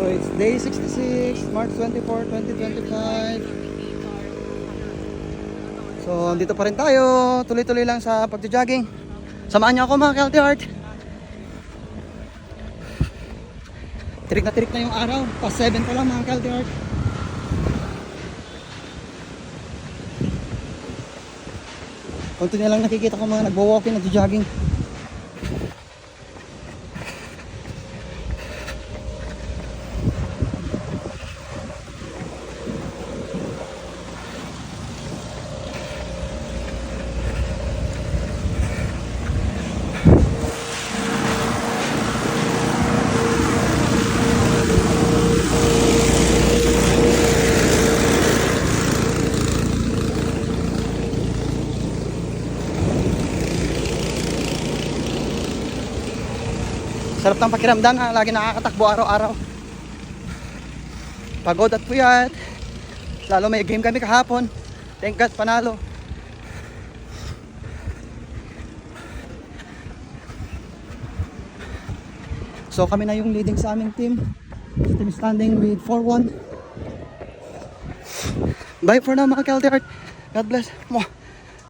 So it's day 66, March 24, 2025. So dito pa rin tayo, tuloy-tuloy lang sa pagjo-jogging. Samahan niyo ako mga Healthy Heart. Tirik na yung araw, past 7 pa lang mga Healthy Heart. Konti na lang nakikita ko mga nagwo-walking, nagjo-jogging. Sarap ng pakiramdam ha, lagi nakakatakbo araw-araw. Pagod at puyat. Lalo may game kami kahapon. Thank God panalo. So kami na yung leading sa aming team. Team standing with 4-1. Bye for now mga Healthy Heart. God bless. Mwah.